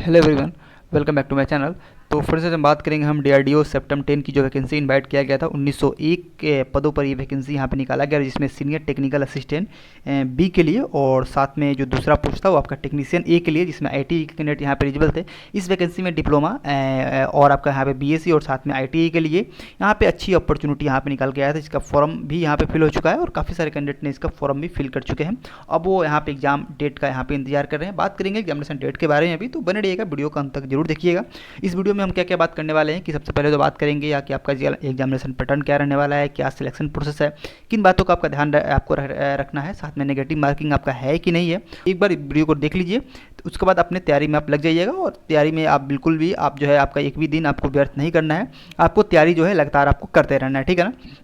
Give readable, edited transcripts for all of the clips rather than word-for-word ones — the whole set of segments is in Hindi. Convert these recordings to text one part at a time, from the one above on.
Hello everyone, welcome back to my channel. तो फिर से हम बात करेंगे हम डीआरडीओ सेप्टेम्बर 10 की जो वैकेंसी इनवाइट किया गया था 1901 के पदों पर ये वैकेंसी यहाँ पे निकाला गया, जिसमें सीनियर टेक्निकल असिस्टेंट बी के लिए और साथ में जो दूसरा पोस्ट था वो आपका टेक्नीशियन ए के लिए, जिसमें आईटीआई के कैंडिडेट यहाँ पे एलिजिबल थे। इस वैकेंसी में डिप्लोमा और आपका यहाँ पे बीएससी और साथ में आईटीआई के लिए यहाँ पे अच्छी अपॉर्चुनिटी यहाँ पे निकाल के आया था, जिसका फॉर्म भी यहाँ पे फिल हो चुका है और काफ़ी सारे कैंडिडेट ने इसका फॉर्म भी फिल कर चुके हैं। अब वो यहाँ पे एग्जाम डेट का यहाँ पे इंतजार कर रहे हैं। बात करेंगे एग्जामिनेशन डेट के बारे में अभी, तो बने रहिएगा, वीडियो को अंत तक जरूर देखिएगा। इस वीडियो में हम क्या क्या बात करने वाले हैं कि सबसे पहले तो बात करेंगे या कि आपका एग्जामिनेशन पैटर्न क्या रहने वाला है, क्या सिलेक्शन प्रोसेस है, किन बातों का आपका ध्यान आपको रखना है, साथ में नेगेटिव मार्किंग आपका है कि नहीं है। एक बार वीडियो को देख लीजिए, तो उसके बाद अपने तैयारी में आप लग जाइएगा और तैयारी में आप बिल्कुल भी आप जो है आपका एक भी दिन आपको व्यर्थ नहीं करना है, आपको तैयारी जो है लगातार आपको करते रहना है, ठीक है ना।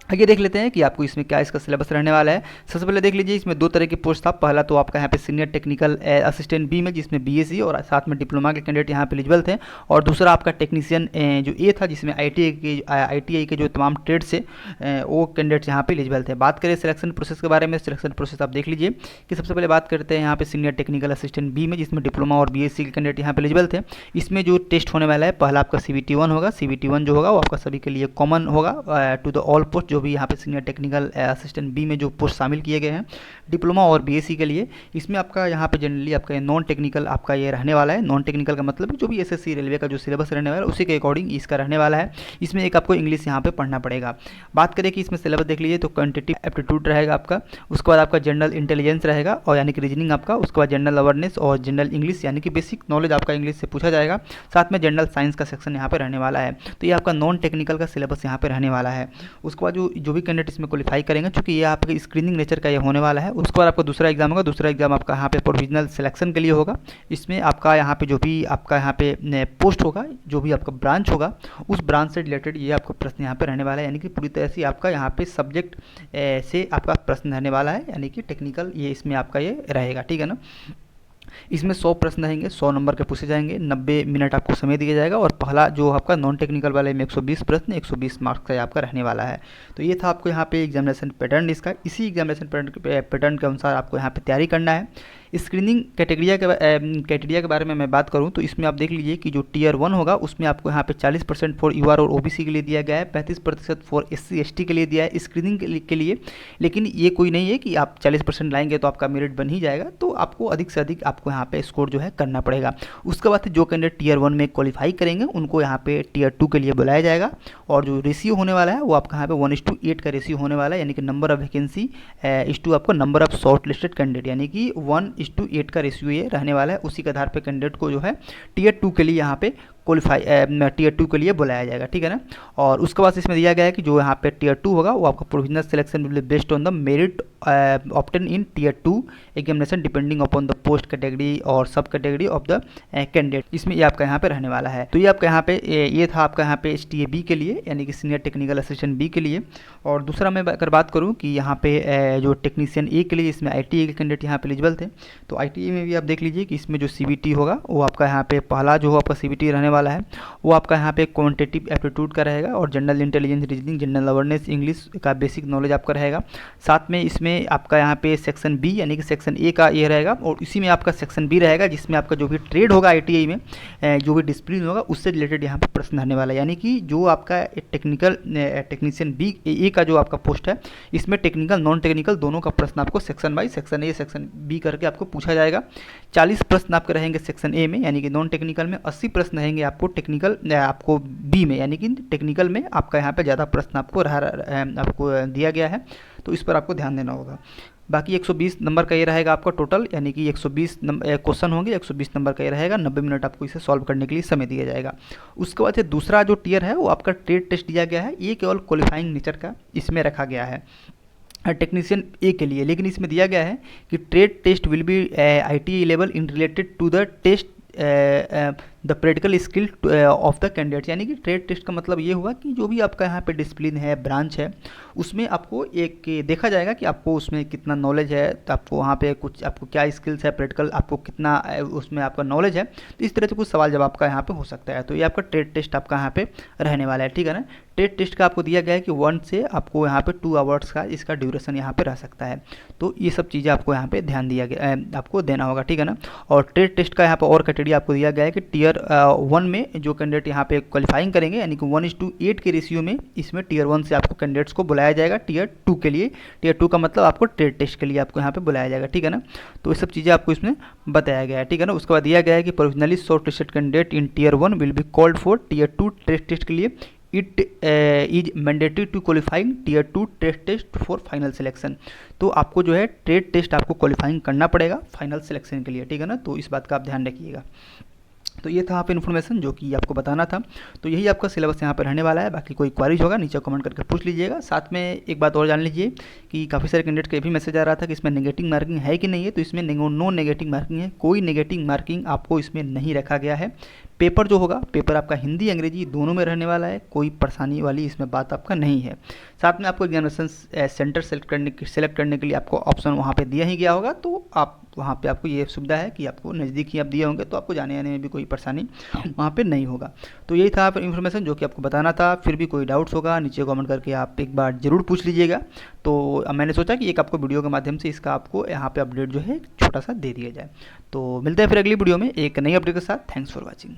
आगे देख लेते हैं कि आपको इसमें क्या इसका सिलेबस रहने वाला है। सबसे पहले देख लीजिए, इसमें दो तरह की पोस्ट था। पहला तो आपका यहाँ पे सीनियर टेक्निकल असिस्टेंट बी में, जिसमें बीएससी और साथ में डिप्लोमा के कैंडिडेट यहाँ पे एलिजिबल थे, और दूसरा आपका टेक्नीशियन जो ए था, जिसमें आईटीआई के जो तमाम ट्रेड से वो कैंडिडेट यहाँ पे एलिजिबल थे। बात करें सिलेक्शन प्रोसेस के बारे में, सिलेक्शन प्रोसेस आप देख लीजिए कि सबसे पहले बात करते हैं यहाँ पे सीनियर टेक्निकल असिस्टेंट बी में, जिसमें डिप्लोमा और बीएससी के कैंडिडेट यहाँ पे एलिजिबल थे। इसमें जो टेस्ट होने वाला है, पहला आपका CBT 1 होगा। CBT 1 जो होगा वो आपका सभी के लिए कॉमन होगा टू द ऑल पोस्ट, जो भी यहाँ पे सीनियर टेक्निकल असिस्टेंट बी में जो पोस्ट शामिल किए गए हैं डिप्लोमा और बीएससी के लिए। इसमें आपका यहाँ पे जनरली आपका नॉन टेक्निकल आपका ये रहने वाला है। नॉन टेक्निकल का मतलब जो भी एसएससी रेलवे का जो सिलेबस रहने वाला है उसी के अकॉर्डिंग इसका रहने वाला है। इसमें एक आपको इंग्लिश यहाँ पे पढ़ना पड़ेगा। बात करें कि इसमें सिलेबस देख लीजिए तो क्वांटिटेटिव एप्टीट्यूड रहेगा आपका, उसके बाद आपका जनरल इंटेलिजेंस रहेगा और यानी कि रीजनिंग आपका, उसके बाद जनरल अवेयरनेस और जनरल इंग्लिश यानी कि बेसिक नॉलेज आपका इंग्लिश से पूछा जाएगा। साथ में जनरल साइंस का सेक्शन यहाँ पे रहने वाला है। तो ये आपका नॉन टेक्निकल का सिलेबस यहाँ पे रहने वाला है। उसके बाद जो भी कैंडिडेट इसमें क्वालिफाई करेंगे, क्योंकि ये आपका स्क्रीनिंग नेचर का ये होने वाला है। उसके बाद आपका दूसरा एग्जाम होगा। दूसरा एग्जाम आपका यहाँ पे प्रोविजनल सिलेक्शन के लिए होगा। इसमें आपका यहाँ पे जो भी आपका यहाँ पे पोस्ट होगा, जो भी आपका ब्रांच होगा, उस ब्रांच से रिलेटेड ये आपका प्रश्न यहाँ पे रहने वाला है, यानी कि पूरी तरह से आपका यहाँ पे सब्जेक्ट से आपका प्रश्न रहने वाला है, यानी कि टेक्निकल ये इसमें आपका ये रहेगा, ठीक है ना। इसमें 100 प्रश्न रहेंगे, 100 नंबर के पूछे जाएंगे, 90 मिनट आपको समय दिया जाएगा और पहला जो आपका नॉन टेक्निकल वाले में 120 प्रश्न 120 मार्क्स का आपका रहने वाला है। तो ये था आपको यहाँ पे एग्जामिनेशन पैटर्न इसका। इसी एग्जामिनेशन पैटर्न के अनुसार आपको यहाँ पे तैयारी करना है। स्क्रीनिंग क्राइटेरिया के बारे में मैं बात करूं तो इसमें आप देख लीजिए कि जो टियर 1 होगा उसमें आपको यहाँ पे 40% फॉर यूआर और ओबीसी के लिए दिया गया है, 35% फॉर SC ST के लिए दिया है स्क्रीनिंग के लिए। लेकिन ये कोई नहीं है कि आप 40% लाएंगे तो आपका मेरिट बन ही जाएगा, तो आपको अधिक से अधिक आपको यहाँ पे स्कोर जो है करना पड़ेगा। उसके बाद जो कैंडिडेट टियर 1 में क्वालिफाई करेंगे उनको यहाँ पे टियर 2 के लिए बुलाया जाएगा, और जो रेशियो होने वाला है वो आपका यहाँ पे 1:8 का रेशियो होने वाला है, यानी कि नंबर ऑफ वैकेंसी इस टू आपको number of short listed candidate, यानी कि 1:8 का रेशियो ये रहने वाला है। उसी के आधार पर कैंडिडेट को जो है टियर 2 के लिए यहाँ पे क्वालिफाई टियर 2 के लिए बुलाया जाएगा, ठीक है ना। और उसके बाद इसमें दिया गया है कि जो यहाँ पे टियर 2 होगा वो आपका provisional selection will be based on the merit obtain in tier 2 examination depending upon the post category और sub category of the candidate. इसमें ये आपका यहाँ पे रहने वाला है। तो ये आपका यहाँ पे ये था आपका यहाँ पे STA B के लिए, यानी कि सीनियर टेक्निकल असिस्टेंट बी के लिए। और दूसरा मैं अगर बात करूँ कि यहाँ पे जो टेक्नीशियन ए के लिए, इसमें ITI के कैंडिडेट यहाँ पे एलिजिबल थे। तो ITI में भी आप देख लीजिए कि इसमें जो CBT होगा वो आपका यहाँ पे पहला जो आपका CBT रहने वाला है वो आपका यहाँ पे क्वांटिटेटिव एप्टीट्यूड का रहेगा और general intelligence, reasoning, general awareness, English का बेसिक नॉलेज आपका रहेगा। साथ में इसमें आपका यहाँ पे सेक्शन बी यानी कि सेक्शन ए का ये रहेगा, और इसी में आपका सेक्शन बी रहेगा जिसमें आपका जो भी ट्रेड होगा ITI में, जो भी डिसिप्लिन होगा उससे रिलेटेड यहाँ पे प्रश्न रहने वाला है। यानी कि जो आपका टेक्नीशियन बी ए का जो आपका पोस्ट है, इसमें टेक्निकल नॉन टेक्निकल दोनों का प्रश्न आपको section wise section A section B करके आपको पूछा जाएगा। 40 प्रश्न आपके रहेंगे सेक्शन ए में, यानी कि नॉन टेक्निकल में 80 प्रश्न रहेंगे आपको टेक्निकल आपको बी में, यानी कि टेक्निकल में आपका यहाँ पे ज़्यादा प्रश्न आपको आपको दिया गया है, तो इस पर आपको ध्यान देना होगा। बाकी 120 नंबर का ये रहेगा आपका टोटल, यानी कि 120 क्वेश्चन होंगे, 120 नंबर का ये रहेगा, 90 मिनट आपको इसे सॉल्व करने के लिए समय दिया जाएगा। उसके बाद दूसरा जो टियर है वो आपका ट्रेड टेस्ट दिया गया है, ये केवल क्वालिफाइंग नेचर का इसमें रखा गया है टेक्नीशियन ए के लिए। लेकिन इसमें दिया गया है कि trade test will be ITI level in related to the test the practical skill of the candidate, यानी कि ट्रेड टेस्ट का मतलब ये हुआ कि जो भी आपका यहाँ पे डिसिप्लिन है, ब्रांच है, उसमें आपको एक देखा जाएगा कि आपको उसमें कितना नॉलेज है, तो आपको वहाँ पे कुछ आपको क्या स्किल्स है, प्रैक्टिकल आपको कितना उसमें आपका नॉलेज है। तो इस तरह से कुछ सवाल जवाब का यहाँ पे हो सकता है। तो ये आपका ट्रेड टेस्ट आपका यहाँ पे रहने वाला है, ठीक है ना। ट्रेड टेस्ट का आपको दिया गया है कि 1 से आपको यहाँ पे 2 आवर्स का इसका ड्यूरेशन यहाँ पे रह सकता है। तो ये सब चीज़ें आपको यहाँ पे ध्यान दिया गया, आपको देना होगा, ठीक है ना। और ट्रेड टेस्ट का यहाँ पे और क्राइटेरिया आपको दिया गया है कि टियर 1 में जो कैंडिडेट यहाँ पे क्वालिफाइंग करेंगे, यानी कि 1:8 के रेशियो में इसमें टियर 1 से आपको कैंडिडेट्स को बुलाया जाएगा टियर 2 के लिए। टियर 2 का मतलब आपको ट्रेड टेस्ट के लिए आपको यहाँ पे बुलाया जाएगा, ठीक है ना। तो ये सब चीज़ें आपको इसमें बताया गया है, ठीक है ना। उसके बाद दिया गया है कि provisionally short listed candidate in tier 1 will be called for tier 2 trade test के लिए। It is mandatory to qualifying tier 2 trade test for final selection. तो आपको जो है ट्रेड टेस्ट आपको क्वालिफाइंग करना पड़ेगा फाइनल सिलेक्शन के लिए, ठीक है ना। तो इस बात का आप ध्यान रखिएगा। तो ये था यहाँ पे इन्फॉर्मेशन जो कि आपको बताना था। तो यही आपका सिलेबस यहाँ पर रहने वाला है। बाकी कोई क्वारीज होगा नीचे कमेंट करके पूछ लीजिएगा। साथ में एक बात और जान लीजिए कि काफ़ी सारे कैंडिडेट का ये भी मैसेज आ रहा था कि इसमें नेगेटिव मार्किंग है कि नहीं है। तो इसमें नो नेगेटिव मार्किंग है, कोई नेगेटिव मार्किंग आपको इसमें नहीं रखा गया है। पेपर जो होगा, पेपर आपका हिंदी अंग्रेजी दोनों में रहने वाला है, कोई परेशानी वाली इसमें बात आपका नहीं है। साथ में आपको एग्जामिनेशन सेंटर सेलेक्ट करने के लिए आपको ऑप्शन वहाँ पे दिया ही गया होगा। तो आप वहाँ पे आपको ये सुविधा है कि आपको नज़दीक ही आप दिए होंगे, तो आपको जाने आने में भी कोई परेशानी वहाँ पे नहीं होगा। तो यही था इन्फॉर्मेशन जो कि आपको बताना था। फिर भी कोई डाउट्स होगा नीचे कमेंट करके आप एक बार ज़रूर पूछ लीजिएगा। तो मैंने सोचा कि एक आपको वीडियो के माध्यम से इसका आपको यहाँ पे अपडेट जो है छोटा सा दे दिया जाए। तो मिलते हैं फिर अगली वीडियो में एक नई अपडेट के साथ। Thanks for watching.